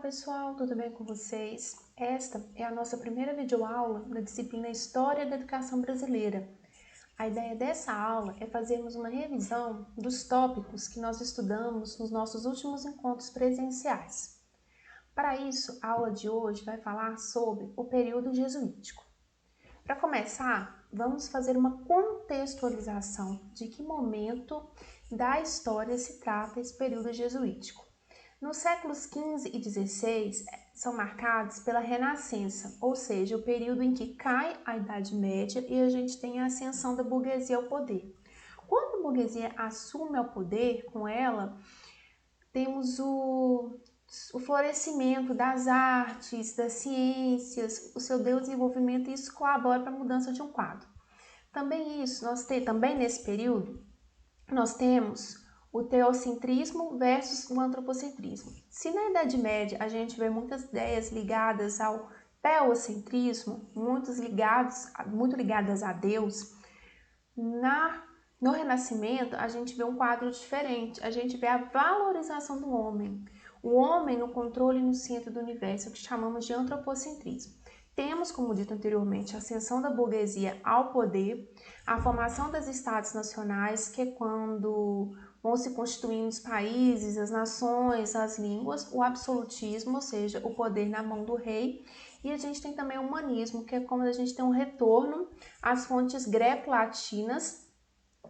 pessoal, tudo bem com vocês? Esta é a nossa primeira videoaula da disciplina História da Educação Brasileira. A ideia dessa aula é fazermos uma revisão dos tópicos que nós estudamos nos nossos últimos encontros presenciais. Para isso, a aula de hoje vai falar sobre o período jesuítico. Para começar, vamos fazer uma contextualização de que momento da história se trata esse período jesuítico. Nos séculos XV e XVI são marcados pela Renascença, ou seja, o período em que cai a Idade Média e a gente tem a ascensão da burguesia ao poder. Quando a burguesia assume ao poder, com ela, temos o florescimento das artes, das ciências, o seu desenvolvimento, e isso colabora para a mudança de um quadro. Também nesse período, nós temos o teocentrismo versus o antropocentrismo. Se na Idade Média a gente vê muitas ideias ligadas ao teocentrismo, muito ligadas a Deus, no Renascimento a gente vê um quadro diferente, a gente vê a valorização do homem, o homem no controle e no centro do universo, que chamamos de antropocentrismo. Temos, como dito anteriormente, a ascensão da burguesia ao poder, a formação das estados nacionais, que é quando vão se constituindo os países, as nações, as línguas, o absolutismo, ou seja, o poder na mão do rei, e a gente tem também o humanismo, que é quando a gente tem um retorno às fontes greco-latinas,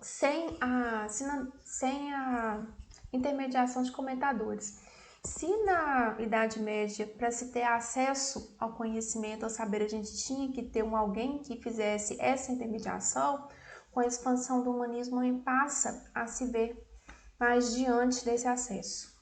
sem a intermediação de comentadores. Se na Idade Média, para se ter acesso ao conhecimento, ao saber, a gente tinha que ter alguém que fizesse essa intermediação, com a expansão do humanismo, passa a se ver mais diante desse acesso.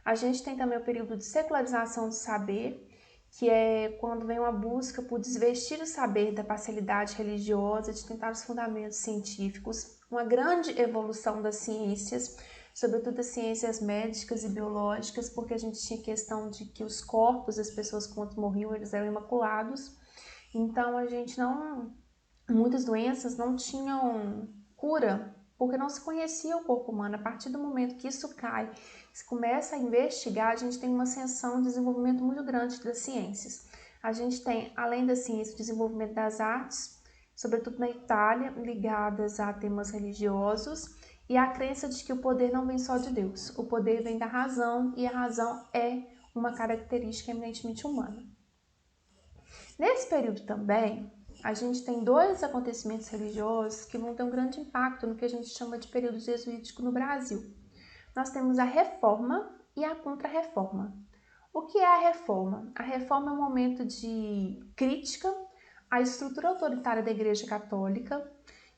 A gente tem também o período de secularização do saber, que é quando vem uma busca por desvestir o saber da parcialidade religiosa, de tentar os fundamentos científicos, uma grande evolução das ciências, sobretudo as ciências médicas e biológicas, porque a gente tinha questão de que os corpos das pessoas, quando morriam, eles eram imaculados. Então, muitas doenças não tinham cura, porque não se conhecia o corpo humano. A partir do momento que isso cai, se começa a investigar, a gente tem uma ascensão, um desenvolvimento muito grande das ciências. A gente tem, além da ciência, o desenvolvimento das artes, sobretudo na Itália, ligadas a temas religiosos, e a crença de que o poder não vem só de Deus, o poder vem da razão, e a razão é uma característica eminentemente humana. Nesse período também, a gente tem dois acontecimentos religiosos que vão ter um grande impacto no que a gente chama de período jesuítico no Brasil. Nós temos a Reforma e a Contra-Reforma. O que é a Reforma? A Reforma é um momento de crítica à estrutura autoritária da Igreja Católica,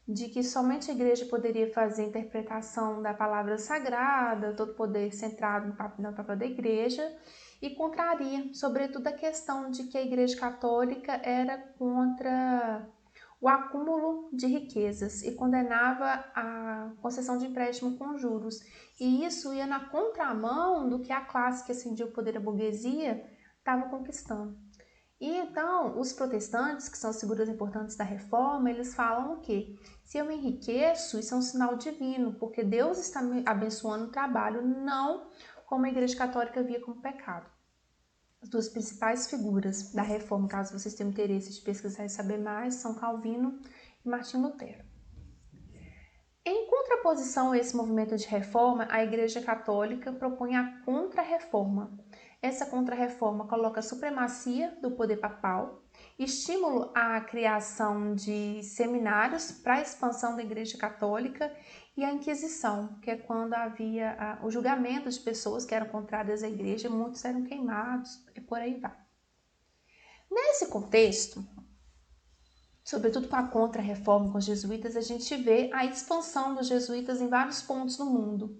de que somente a Igreja poderia fazer a interpretação da palavra sagrada, todo poder centrado no papel da Igreja, e contraria, sobretudo, a questão de que a Igreja Católica era contra o acúmulo de riquezas e condenava a concessão de empréstimo com juros. E isso ia na contramão do que a classe que ascendia o poder da burguesia estava conquistando. E então, os protestantes, que são as figuras importantes da reforma, eles falam o quê? Se eu me enriqueço, isso é um sinal divino, porque Deus está me abençoando o trabalho, não como a Igreja Católica via como pecado. As duas principais figuras da reforma, caso vocês tenham interesse de pesquisar e saber mais, são Calvino e Martim Lutero. Em contraposição a esse movimento de reforma, a Igreja Católica propõe a Contra-Reforma. Essa Contra-Reforma coloca a supremacia do poder papal, estímulo à criação de seminários para a expansão da Igreja Católica e a Inquisição, que é quando havia o julgamento de pessoas que eram contrárias à Igreja, muitos eram queimados e por aí vai. Nesse contexto, sobretudo com a Contra-Reforma, com os jesuítas, a gente vê a expansão dos jesuítas em vários pontos do mundo,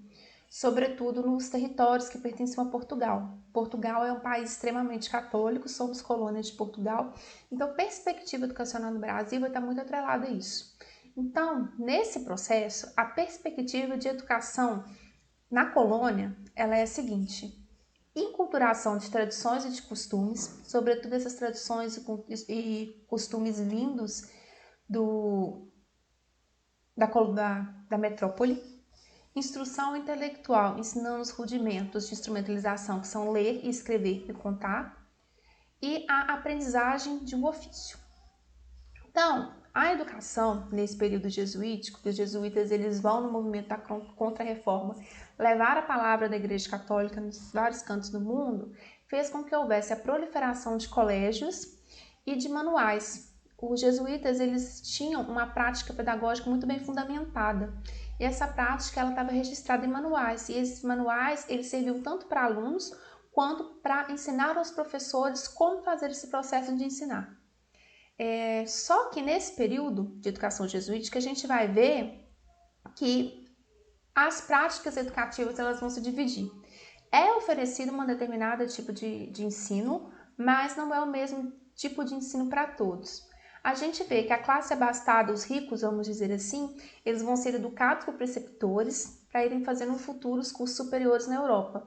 sobretudo nos territórios que pertenciam a Portugal. Portugal é um país extremamente católico, somos colônias de Portugal, então a perspectiva educacional no Brasil vai estar muito atrelada a isso. Então, nesse processo, a perspectiva de educação na colônia, ela é a seguinte: inculturação de tradições e de costumes, sobretudo essas tradições e costumes vindos da metrópole, instrução intelectual, ensinando os rudimentos de instrumentalização, que são ler, escrever e contar, e a aprendizagem de um ofício. Então, a educação nesse período jesuítico, que os jesuítas eles vão no movimento da Contra-Reforma levar a palavra da Igreja Católica nos vários cantos do mundo, fez com que houvesse a proliferação de colégios e de manuais. Os jesuítas eles tinham uma prática pedagógica muito bem fundamentada. E essa prática ela estava registrada em manuais. E esses manuais eles serviam tanto para alunos quanto para ensinar aos professores como fazer esse processo de ensinar. Só que nesse período de educação jesuítica a gente vai ver que as práticas educativas elas vão se dividir. É oferecido um determinado tipo de ensino, mas não é o mesmo tipo de ensino para todos. A gente vê que a classe abastada, os ricos, vamos dizer assim, eles vão ser educados por preceptores para irem fazendo futuros cursos superiores na Europa.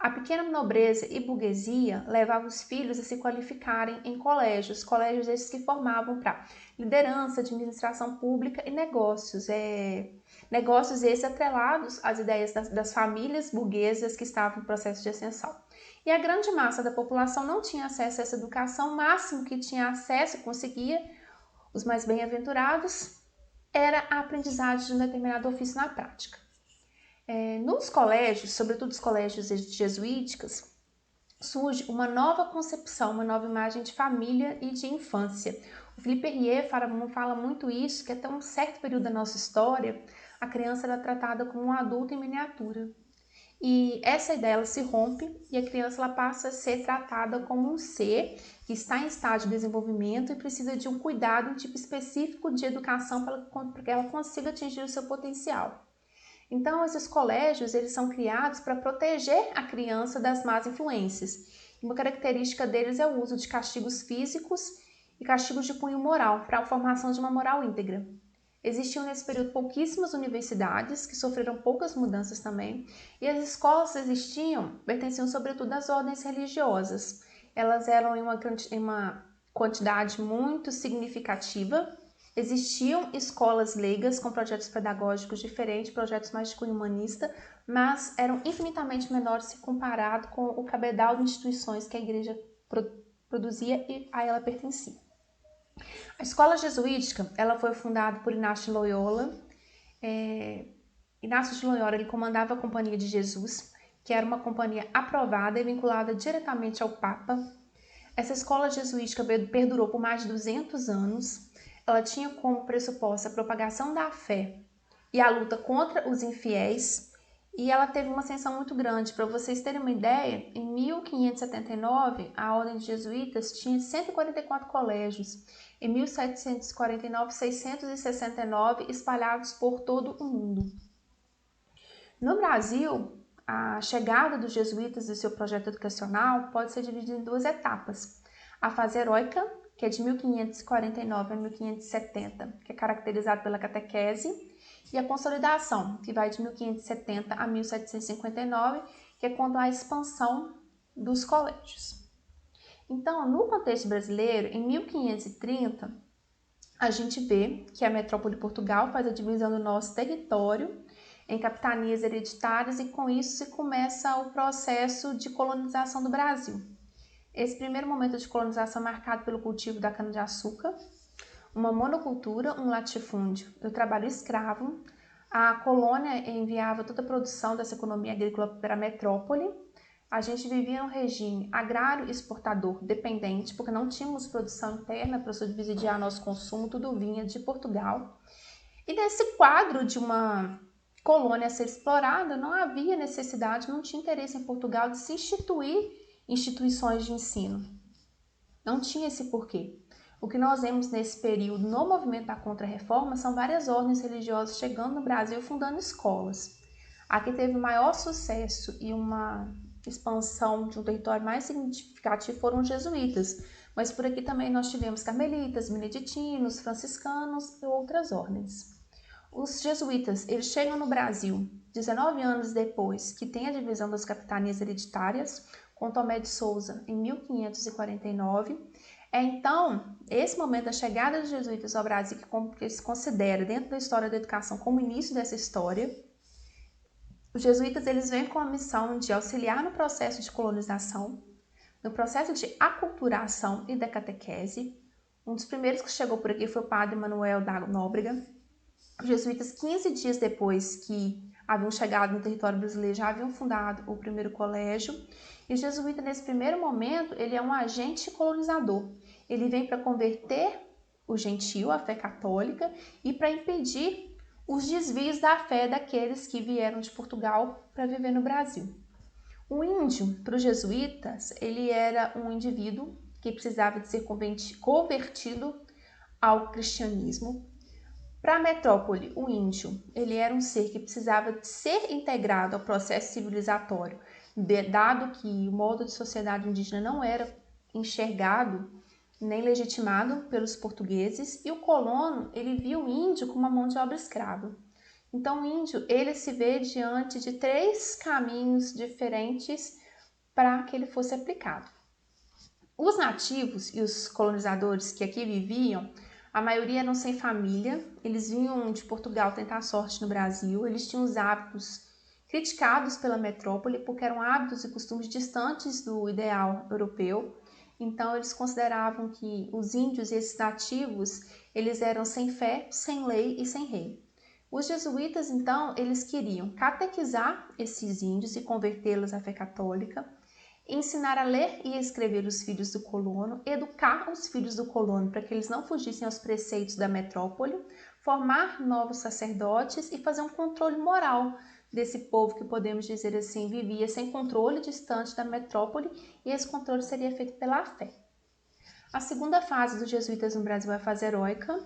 A pequena nobreza e burguesia levavam os filhos a se qualificarem em colégios esses que formavam para liderança, administração pública e negócios. Negócios esses atrelados às ideias das famílias burguesas que estavam em processo de ascensão. E a grande massa da população não tinha acesso a essa educação, o máximo que tinha acesso, conseguia, os mais bem-aventurados, era a aprendizagem de um determinado ofício na prática. Nos colégios, sobretudo os colégios jesuíticos, surge uma nova concepção, uma nova imagem de família e de infância. O Philippe Herrier fala muito isso, que até um certo período da nossa história, a criança era tratada como um adulto em miniatura. E essa ideia ela se rompe e a criança ela passa a ser tratada como um ser que está em estágio de desenvolvimento e precisa de um cuidado, um tipo específico de educação para que ela consiga atingir o seu potencial. Então, esses colégios eles são criados para proteger a criança das más influências. Uma característica deles é o uso de castigos físicos e castigos de cunho moral, para a formação de uma moral íntegra. Existiam nesse período pouquíssimas universidades, que sofreram poucas mudanças também, e as escolas que existiam pertenciam sobretudo às ordens religiosas. Elas eram em uma quantidade muito significativa. Existiam escolas leigas com projetos pedagógicos diferentes, projetos mais de cunho humanista, mas eram infinitamente menores se comparado com o cabedal de instituições que a igreja produzia e a ela pertencia. A escola jesuítica ela foi fundada por Inácio de Loyola. Inácio de Loyola ele comandava a Companhia de Jesus, que era uma companhia aprovada e vinculada diretamente ao Papa. Essa escola jesuítica perdurou por mais de 200 anos. Ela tinha como pressuposto a propagação da fé e a luta contra os infiéis, e ela teve uma ascensão muito grande. Para vocês terem uma ideia, em 1579, a Ordem de Jesuítas tinha 144 colégios, em 1749, 669 espalhados por todo o mundo. No Brasil, a chegada dos jesuítas e seu projeto educacional pode ser dividida em duas etapas. A fase heróica, que é de 1549 a 1570, que é caracterizada pela catequese, e a consolidação, que vai de 1570 a 1759, que é quando há a expansão dos colégios. Então, no contexto brasileiro, em 1530, a gente vê que a metrópole de Portugal faz a divisão do nosso território em capitanias hereditárias e com isso se começa o processo de colonização do Brasil. Esse primeiro momento de colonização é marcado pelo cultivo da cana-de-açúcar, uma monocultura, um latifúndio e o trabalho escravo. A colônia enviava toda a produção dessa economia agrícola para a metrópole. A gente vivia um regime agrário exportador dependente, porque não tínhamos produção interna para subsidiar nosso consumo, tudo vinha de Portugal. E nesse quadro de uma colônia a ser explorada, não havia necessidade, não tinha interesse em Portugal de se instituir instituições de ensino. Não tinha esse porquê. O que nós vemos nesse período no movimento da Contra-Reforma são várias ordens religiosas chegando no Brasil e fundando escolas. A que teve maior sucesso e uma expansão de um território mais significativo foram os jesuítas, mas por aqui também nós tivemos carmelitas, beneditinos, franciscanos e outras ordens. Os jesuítas, eles chegam no Brasil 19 anos depois que tem a divisão das capitanias hereditárias, com Tomé de Souza em 1549. Então, esse momento da chegada dos jesuítas ao Brasil, que se considera dentro da história da educação como início dessa história, Os jesuítas eles vêm com a missão de auxiliar no processo de colonização, no processo de aculturação e da catequese. Um dos primeiros que chegou por aqui foi o padre Manuel da Nóbrega. Os jesuítas, 15 dias depois que haviam chegado no território brasileiro, já haviam fundado o primeiro colégio. E o jesuíta, nesse primeiro momento, ele é um agente colonizador. Ele vem para converter o gentio à fé católica e para impedir os desvios da fé daqueles que vieram de Portugal para viver no Brasil. O índio, para os jesuítas, ele era um indivíduo que precisava de ser convertido ao cristianismo. Para a metrópole, o índio, ele era um ser que precisava de ser integrado ao processo civilizatório, dado que o modo de sociedade indígena não era enxergado nem legitimado pelos portugueses, e o colono, ele via o índio como uma mão de obra escrava. Então, o índio, ele se vê diante de 3 caminhos diferentes para que ele fosse aplicado. Os nativos e os colonizadores que aqui viviam, a maioria eram sem família, eles vinham de Portugal tentar sorte no Brasil, eles tinham os hábitos criticados pela metrópole porque eram hábitos e costumes distantes do ideal europeu. Então eles consideravam que os índios e esses nativos, eles eram sem fé, sem lei e sem rei. Os jesuítas, então, eles queriam catequizar esses índios e convertê-los à fé católica, ensinar a ler e a escrever os filhos do colono, educar os filhos do colono para que eles não fugissem aos preceitos da metrópole, formar novos sacerdotes e fazer um controle moral desse povo que, podemos dizer assim, vivia sem controle, distante da metrópole, e esse controle seria feito pela fé. A segunda fase dos jesuítas no Brasil é a fase heróica.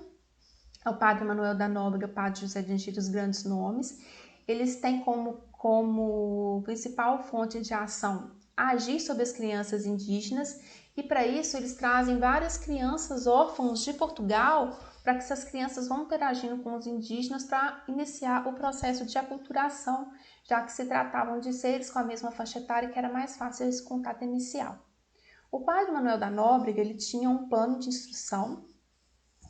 É o padre Manuel da Nóbrega, o padre José de Anchieta, os grandes nomes. Eles têm como principal fonte de ação agir sobre as crianças indígenas, e para isso eles trazem várias crianças órfãos de Portugal para que essas crianças vão interagindo com os indígenas para iniciar o processo de aculturação, já que se tratavam de seres com a mesma faixa etária, que era mais fácil esse contato inicial. O padre Manuel da Nóbrega, ele tinha um plano de instrução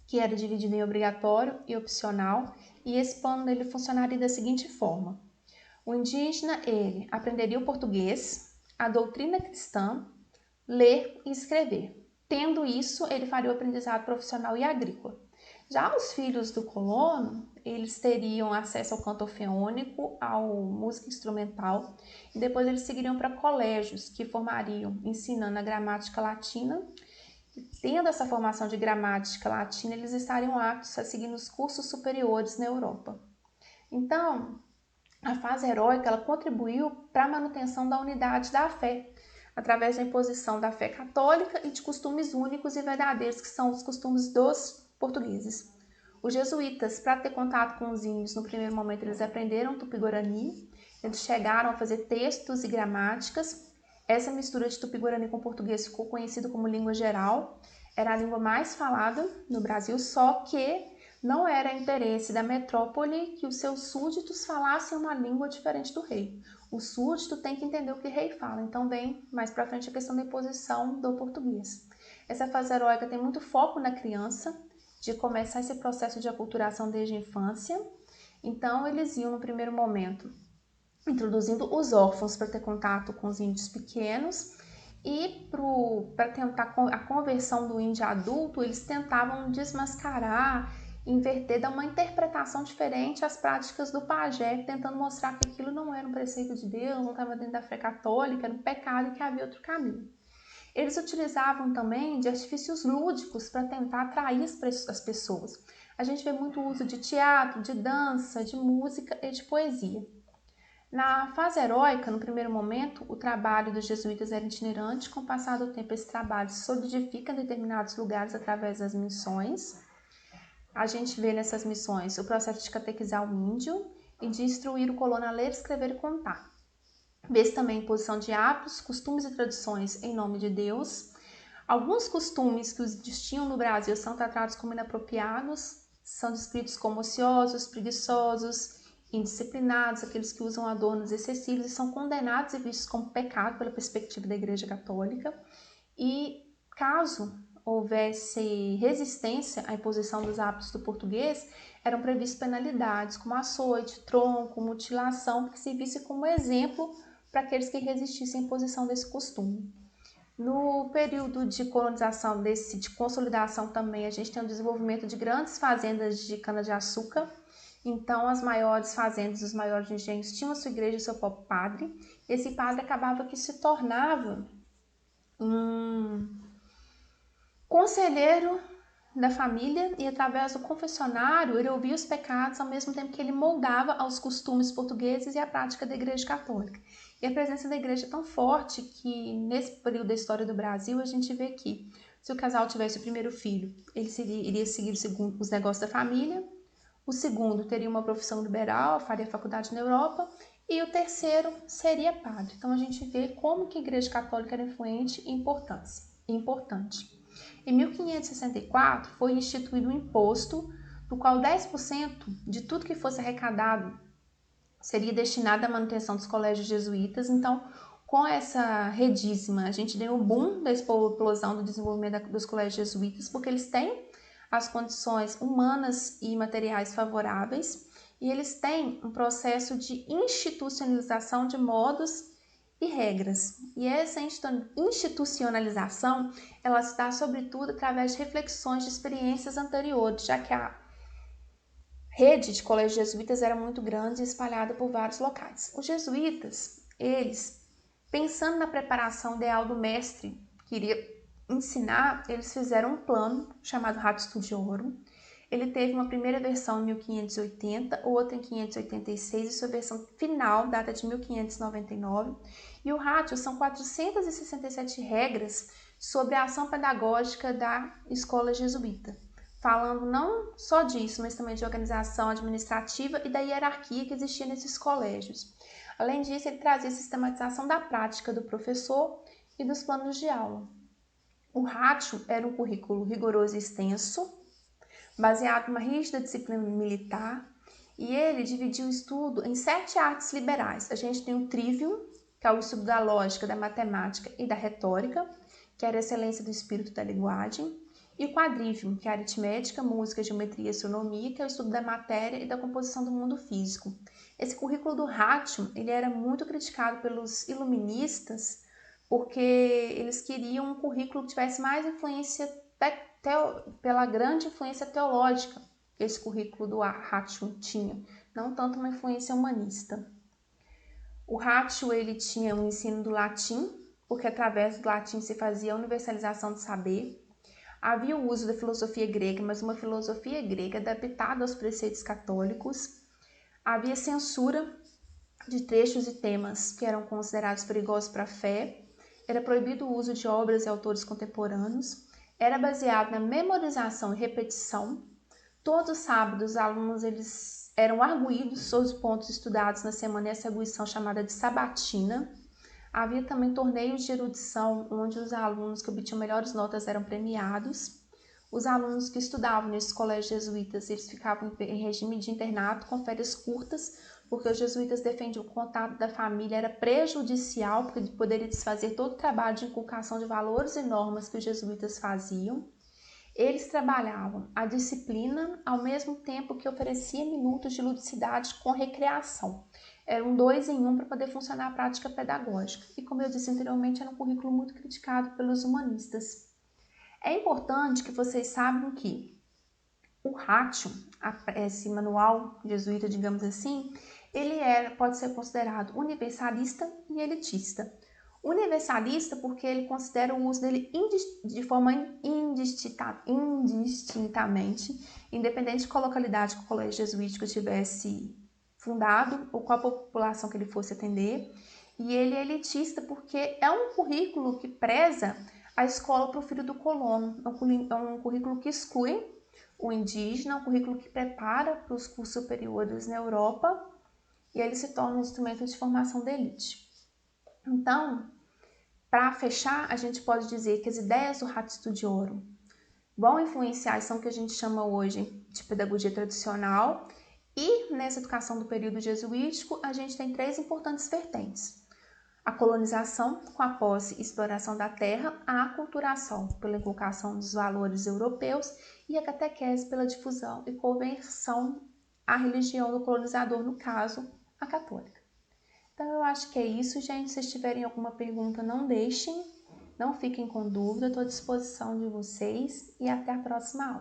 que era dividido em obrigatório e opcional, e esse plano dele funcionaria da seguinte forma: o indígena, ele aprenderia o português, a doutrina cristã, ler e escrever. Tendo isso, ele faria o aprendizado profissional e agrícola. Já os filhos do colono, eles teriam acesso ao canto orfeônico, à música instrumental, e depois eles seguiriam para colégios que formariam ensinando a gramática latina. Tendo essa formação de gramática latina, eles estariam aptos a seguir nos cursos superiores na Europa. Então, a fase heróica ela contribuiu para a manutenção da unidade da fé, através da imposição da fé católica e de costumes únicos e verdadeiros, que são os costumes dos portugueses. Os jesuítas, para ter contato com os índios, no primeiro momento eles aprenderam tupi-guarani, eles chegaram a fazer textos e gramáticas. Essa mistura de tupi-guarani com português ficou conhecida como língua geral, era a língua mais falada no Brasil, só que não era interesse da metrópole que os seus súditos falassem uma língua diferente do rei. O súdito tem que entender o que o rei fala, então vem mais para frente a questão da imposição do português. Essa fase heróica tem muito foco na criança, de começar esse processo de aculturação desde a infância. Então eles iam no primeiro momento introduzindo os órfãos para ter contato com os índios pequenos, e para tentar a conversão do índio adulto, eles tentavam desmascarar, inverter, dar uma interpretação diferente às práticas do pajé, tentando mostrar que aquilo não era um preceito de Deus, não estava dentro da fé católica, era um pecado e que havia outro caminho. Eles utilizavam também de artifícios lúdicos para tentar atrair as pessoas. A gente vê muito uso de teatro, de dança, de música e de poesia. Na fase heróica, no primeiro momento, o trabalho dos jesuítas era itinerante. Com o passar do tempo, esse trabalho se solidifica em determinados lugares através das missões. A gente vê nessas missões o processo de catequizar o índio e de instruir o colono a ler, escrever e contar. Vê-se também a imposição de hábitos, costumes e tradições em nome de Deus. Alguns costumes que os índios tinham no Brasil são tratados como inapropriados, são descritos como ociosos, preguiçosos, indisciplinados, aqueles que usam adornos excessivos, e são condenados e vistos como pecado pela perspectiva da Igreja Católica. E caso houvesse resistência à imposição dos hábitos do português, eram previstas penalidades como açoite, tronco, mutilação, que servisse como exemplo para aqueles que resistissem à imposição desse costume. No período de colonização, de consolidação também, a gente tem o desenvolvimento de grandes fazendas de cana-de-açúcar. Então, as maiores fazendas, os maiores engenhos tinham a sua igreja e seu próprio padre. Esse padre acabava que se tornava um conselheiro da família e, através do confessionário, ele ouvia os pecados ao mesmo tempo que ele moldava aos costumes portugueses e à prática da Igreja Católica. E a presença da igreja é tão forte que, nesse período da história do Brasil, a gente vê que, se o casal tivesse o primeiro filho, ele iria seguir os negócios da família, o segundo teria uma profissão liberal, faria faculdade na Europa, e o terceiro seria padre. Então, a gente vê como que a Igreja Católica era influente e importante. Em 1564, foi instituído um imposto, do qual 10% de tudo que fosse arrecadado seria destinado à manutenção dos colégios jesuítas. Então, com essa redízima, a gente deu um boom da explosão do desenvolvimento dos colégios jesuítas, porque eles têm as condições humanas e materiais favoráveis, e eles têm um processo de institucionalização de modos e regras. E essa institucionalização, ela se dá sobretudo através de reflexões de experiências anteriores, já que a rede de colégios jesuítas era muito grande e espalhada por vários locais. Os jesuítas, eles, pensando na preparação ideal do mestre que iria ensinar, eles fizeram um plano chamado Ratio Studiorum. Ele teve uma primeira versão em 1580, outra em 586 e sua versão final data de 1599. E o Ratio são 467 regras sobre a ação pedagógica da escola jesuíta, falando não só disso, mas também de organização administrativa e da hierarquia que existia nesses colégios. Além disso, ele trazia a sistematização da prática do professor e dos planos de aula. O Ratio era um currículo rigoroso e extenso, baseado em uma rígida disciplina militar, e ele dividiu o estudo em 7 artes liberais. A gente tem o Trivium, que é o estudo da lógica, da matemática e da retórica, que era a excelência do espírito da linguagem, e o Quadrivium, que é a aritmética, música, geometria e astronomia, que é o estudo da matéria e da composição do mundo físico. Esse currículo do Ratio, ele era muito criticado pelos iluministas, porque eles queriam um currículo que tivesse mais influência pela grande influência teológica que esse currículo do Ratio tinha, não tanto uma influência humanista. O Ratio, ele tinha o ensino do latim, porque através do latim se fazia a universalização do saber. Havia o uso da filosofia grega, mas uma filosofia grega adaptada aos preceitos católicos. Havia censura de trechos e temas que eram considerados perigosos para a fé. Era proibido o uso de obras e autores contemporâneos. Era baseado na memorização e repetição. Todos os sábados, os alunos eles eram arguídos sobre os pontos estudados na semana, e essa arguição chamada de sabatina. Havia também torneios de erudição, onde os alunos que obtinham melhores notas eram premiados. Os alunos que estudavam nesses colégios jesuítas, eles ficavam em regime de internato, com férias curtas, porque os jesuítas defendiam que o contato da família era prejudicial, porque poderia desfazer todo o trabalho de inculcação de valores e normas que os jesuítas faziam. Eles trabalhavam a disciplina ao mesmo tempo que oferecia minutos de ludicidade com recreação. Era um 2 em 1 para poder funcionar a prática pedagógica. E como eu disse anteriormente, era um currículo muito criticado pelos humanistas. É importante que vocês saibam que o Ratio, esse manual jesuíta, digamos assim, ele pode ser considerado universalista e elitista. Universalista porque ele considera o uso dele de forma indistintamente, independente de qual localidade que o colégio jesuítico tivesse fundado ou qual população que ele fosse atender. E ele é elitista porque é um currículo que preza a escola para o filho do colono. É um currículo que exclui o indígena, um currículo que prepara para os cursos superiores na Europa, e ele se torna um instrumento de formação da elite. Então, para fechar, a gente pode dizer que as ideias do Ratio Studiorum vão influenciar são o que a gente chama hoje de pedagogia tradicional, e nessa educação do período jesuítico, a gente tem 3 importantes vertentes. a colonização com a posse e exploração da terra, a aculturação pela inculcação dos valores europeus e a catequese pela difusão e conversão à religião do colonizador, no caso, a católica. Então, eu acho que é isso, gente. Se vocês tiverem alguma pergunta, não deixem, não fiquem com dúvida, estou à disposição de vocês e até a próxima aula.